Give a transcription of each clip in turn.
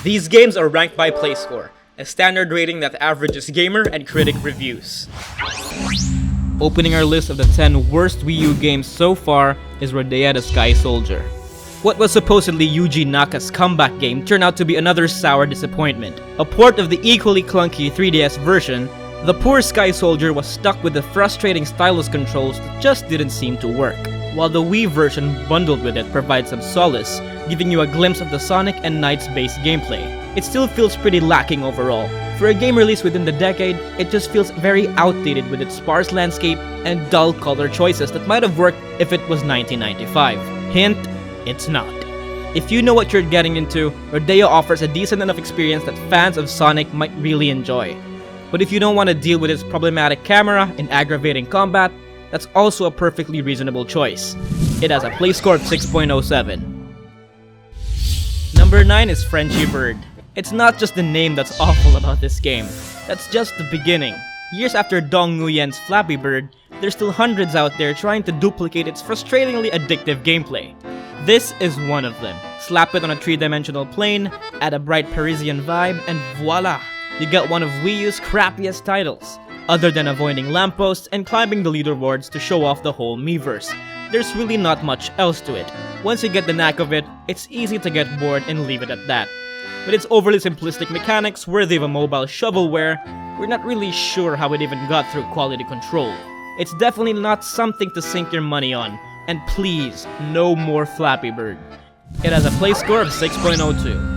These games are ranked by PlayScore, a standard rating that averages gamer and critic reviews. Opening our list of the 10 worst Wii U games so far is Rodea the Sky Soldier. What was supposedly Yuji Naka's comeback game turned out to be another sour disappointment. A port of the equally clunky 3DS version, the poor Sky Soldier was stuck with the frustrating stylus controls that just didn't seem to work, while the Wii version bundled with it provides some solace, giving you a glimpse of the Sonic and Knights-based gameplay. It still feels pretty lacking overall. For a game released within the decade, it just feels very outdated with its sparse landscape and dull color choices that might have worked if it was 1995. Hint, it's not. If you know what you're getting into, Rodeo offers a decent enough experience that fans of Sonic might really enjoy. But if you don't want to deal with its problematic camera and aggravating combat, that's also a perfectly reasonable choice. It has a play score of 6.07. Number 9 is Frenchy Bird. It's not just the name that's awful about this game, that's just the beginning. Years after Dong Nguyen's Flappy Bird, there's still hundreds out there trying to duplicate its frustratingly addictive gameplay. This is one of them. Slap it on a 3-dimensional plane, add a bright Parisian vibe, and voila! You get one of Wii U's crappiest titles. Other than avoiding lampposts and climbing the leaderboards to show off the whole Miiverse, there's really not much else to it. Once you get the knack of it, it's easy to get bored and leave it at that. With its overly simplistic mechanics worthy of a mobile shovelware, we're not really sure how it even got through quality control. It's definitely not something to sink your money on, and please, no more Flappy Bird. It has a play score of 6.02.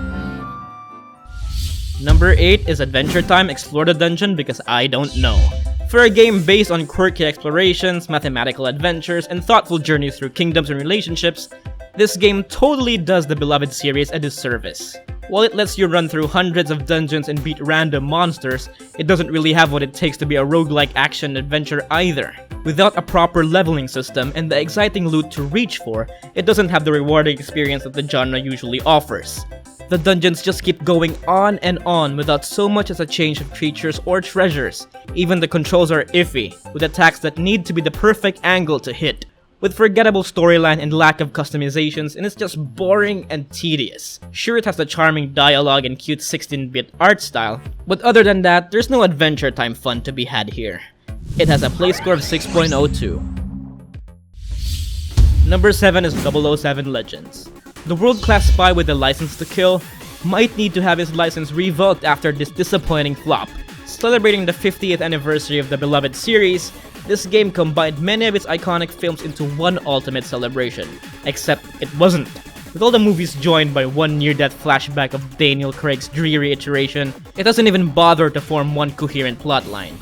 Number 8 is Adventure Time Explore the Dungeon because I don't know. For a game based on quirky explorations, mathematical adventures, and thoughtful journeys through kingdoms and relationships, this game totally does the beloved series a disservice. While it lets you run through hundreds of dungeons and beat random monsters, it doesn't really have what it takes to be a roguelike action adventure either. Without a proper leveling system and the exciting loot to reach for, it doesn't have the rewarding experience that the genre usually offers. The dungeons just keep going on and on without so much as a change of creatures or treasures. Even the controls are iffy, with attacks that need to be the perfect angle to hit. With forgettable storyline and lack of customizations, and it's just boring and tedious. Sure, it has the charming dialogue and cute 16-bit art style, but other than that, there's no Adventure Time fun to be had here. It has a play score of 6.02. Number 7 is 007 Legends. The world-class spy with a license to kill might need to have his license revoked after this disappointing flop. Celebrating the 50th anniversary of the beloved series, this game combined many of its iconic films into one ultimate celebration. Except it wasn't. With all the movies joined by one near-death flashback of Daniel Craig's dreary iteration, it doesn't even bother to form one coherent plotline,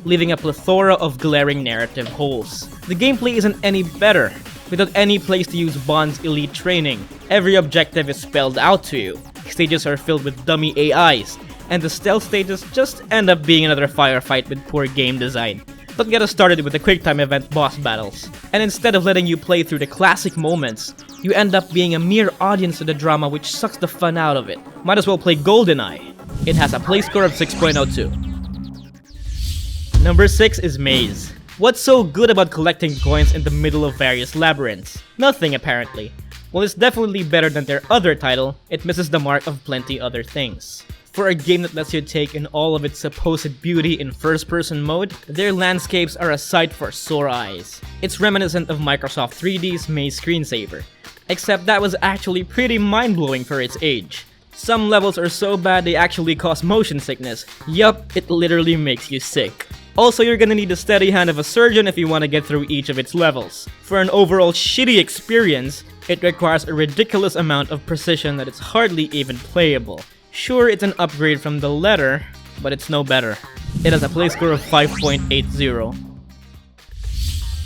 leaving a plethora of glaring narrative holes. The gameplay isn't any better. Without any place to use Bond's elite training, every objective is spelled out to you. Stages are filled with dummy AIs, and the stealth stages just end up being another firefight with poor game design. Don't get us started with the QuickTime event boss battles. And instead of letting you play through the classic moments, you end up being a mere audience to the drama which sucks the fun out of it. Might as well play GoldenEye. It has a play score of 6.02. Number 6 is Maze. What's so good about collecting coins in the middle of various labyrinths? Nothing, apparently. While it's definitely better than their other title, it misses the mark of plenty other things. For a game that lets you take in all of its supposed beauty in first-person mode, their landscapes are a sight for sore eyes. It's reminiscent of Microsoft 3D's Maze screensaver, except that was actually pretty mind-blowing for its age. Some levels are so bad they actually cause motion sickness. Yup, it literally makes you sick. Also, you're gonna need the steady hand of a surgeon if you want to get through each of its levels. For an overall shitty experience, it requires a ridiculous amount of precision that it's hardly even playable. Sure, it's an upgrade from the letter, but it's no better. It has a play score of 5.80.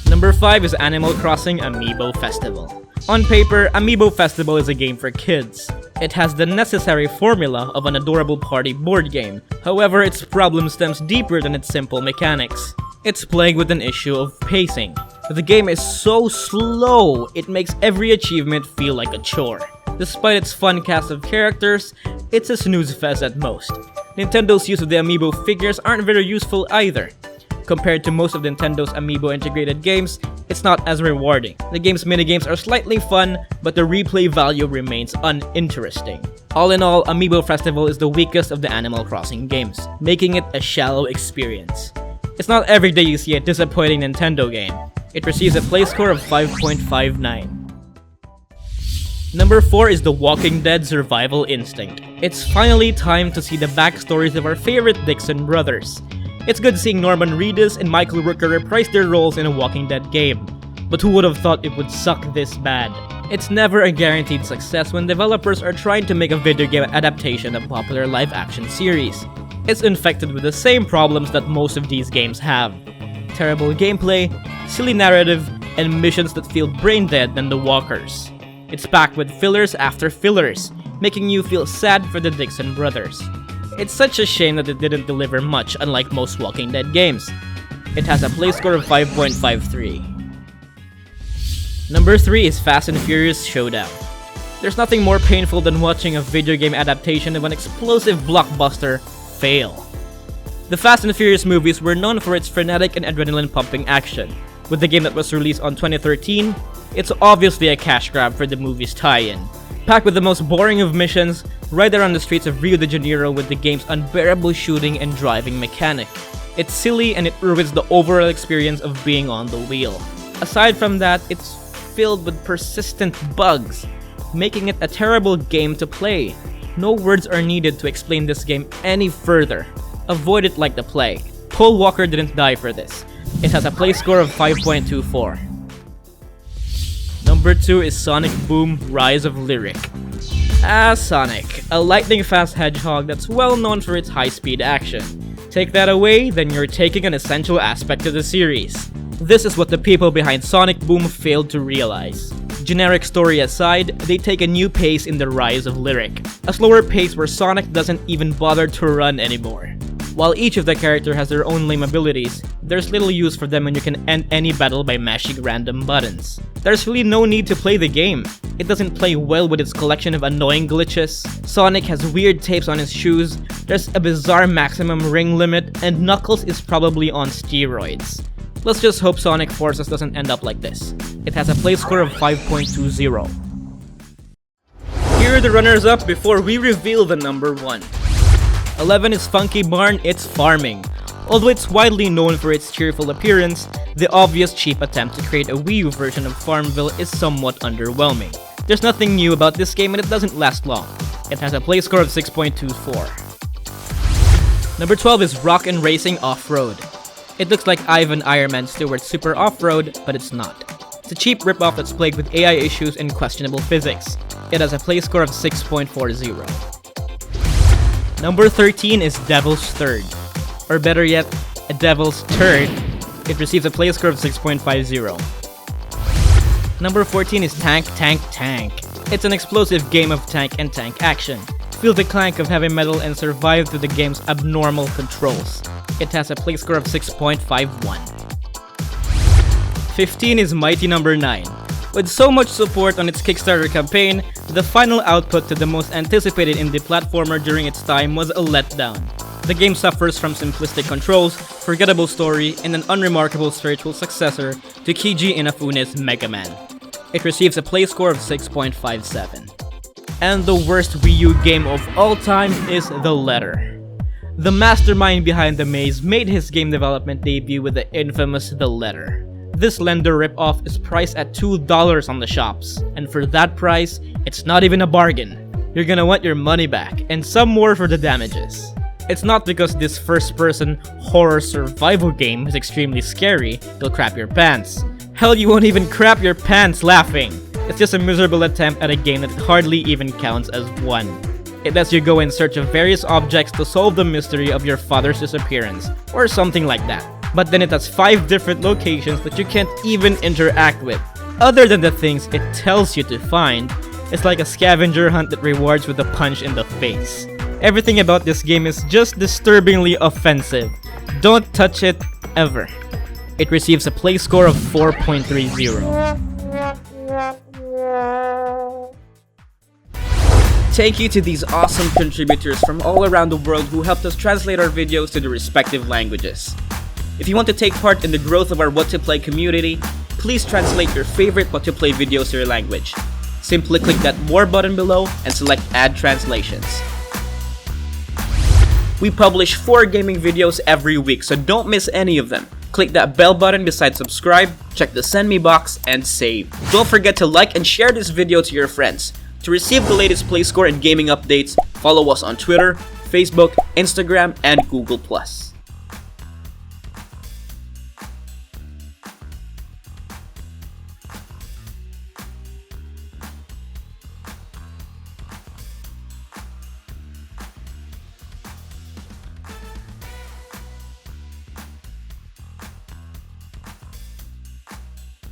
Number 5 is Animal Crossing Amiibo Festival. On paper, Amiibo Festival is a game for kids. It has the necessary formula of an adorable party board game. However, its problem stems deeper than its simple mechanics. It's plagued with an issue of pacing. The game is so slow, it makes every achievement feel like a chore. Despite its fun cast of characters, it's a snooze fest at most. Nintendo's use of the Amiibo figures aren't very useful either. Compared to most of Nintendo's Amiibo integrated games, it's not as rewarding. The game's minigames are slightly fun, but the replay value remains uninteresting. All in all, Amiibo Festival is the weakest of the Animal Crossing games, making it a shallow experience. It's not every day you see a disappointing Nintendo game. It receives a play score of 5.59. Number 4 is The Walking Dead Survival Instinct. It's finally time to see the backstories of our favorite Dixon brothers. It's good seeing Norman Reedus and Michael Rooker reprise their roles in a Walking Dead game. But who would have thought it would suck this bad? It's never a guaranteed success when developers are trying to make a video game adaptation of a popular live-action series. It's infected with the same problems that most of these games have. Terrible gameplay, silly narrative, and missions that feel brain-dead than the walkers. It's packed with fillers after fillers, making you feel sad for the Dixon brothers. It's such a shame that it didn't deliver much, unlike most Walking Dead games. It has a play score of 5.53. Number 3 is Fast and Furious Showdown. There's nothing more painful than watching a video game adaptation of an explosive blockbuster fail. The Fast and Furious movies were known for its frenetic and adrenaline-pumping action. With the game that was released on 2013, it's obviously a cash grab for the movie's tie-in. Packed with the most boring of missions, right around the streets of Rio de Janeiro with the game's unbearable shooting and driving mechanic. It's silly and it ruins the overall experience of being on the wheel. Aside from that, it's filled with persistent bugs, making it a terrible game to play. No words are needed to explain this game any further. Avoid it like the plague. Paul Walker didn't die for this. It has a play score of 5.24. Number 2 is Sonic Boom: Rise of Lyric. Sonic, a lightning-fast hedgehog that's well known for its high-speed action. Take that away, then you're taking an essential aspect of the series. This is what the people behind Sonic Boom failed to realize. Generic story aside, they take a new pace in the Rise of Lyric. A slower pace where Sonic doesn't even bother to run anymore. While each of the characters has their own lame abilities, there's little use for them when you can end any battle by mashing random buttons. There's really no need to play the game. It doesn't play well with its collection of annoying glitches. Sonic has weird tapes on his shoes, there's a bizarre maximum ring limit, and Knuckles is probably on steroids. Let's just hope Sonic Forces doesn't end up like this. It has a play score of 5.20. Here are the runners-up before we reveal the number 1. 11 is Funky Barn, It's Farming. Although it's widely known for its cheerful appearance, the obvious cheap attempt to create a Wii U version of Farmville is somewhat underwhelming. There's nothing new about this game and it doesn't last long. It has a play score of 6.24. Number 12 is Rockin' Racing Off-Road. It looks like Ivan Ironman Stewart's Super Off-Road, but it's not. It's a cheap ripoff that's plagued with AI issues and questionable physics. It has a play score of 6.40. Number 13 is Devil's Third, or better yet, a Devil's Turd. It receives a play score of 6.50. Number 14 is Tank Tank Tank. It's an explosive game of tank and tank action. Feel the clank of heavy metal and survive through the game's abnormal controls. It has a play score of 6.51. 15 is Mighty Number 9. With so much support on its Kickstarter campaign, the final output to the most anticipated indie platformer during its time was a letdown. The game suffers from simplistic controls, forgettable story, and an unremarkable spiritual successor to Keiji Inafune's Mega Man. It receives a play score of 6.57. And the worst Wii U game of all time is The Letter. The mastermind behind the maze made his game development debut with the infamous The Letter. This lender ripoff is priced at $2 on the shops, and for that price, it's not even a bargain. You're gonna want your money back, and some more for the damages. It's not because this first-person horror survival game is extremely scary, you'll crap your pants. Hell, you won't even crap your pants laughing. It's just a miserable attempt at a game that hardly even counts as one. It lets you go in search of various objects to solve the mystery of your father's disappearance, or something like that. But then it has 5 different locations that you can't even interact with. Other than the things it tells you to find, it's like a scavenger hunt that rewards with a punch in the face. Everything about this game is just disturbingly offensive. Don't touch it, ever. It receives a play score of 4.30. Thank you to these awesome contributors from all around the world who helped us translate our videos to the respective languages. If you want to take part in the growth of our What to Play community, please translate your favorite What to Play videos to your language. Simply click that More button below and select Add Translations. We publish 4 gaming videos every week, so don't miss any of them. Click that bell button beside subscribe, check the send me box, and save. Don't forget to like and share this video to your friends. To receive the latest play score and gaming updates, follow us on Twitter, Facebook, Instagram, and Google+.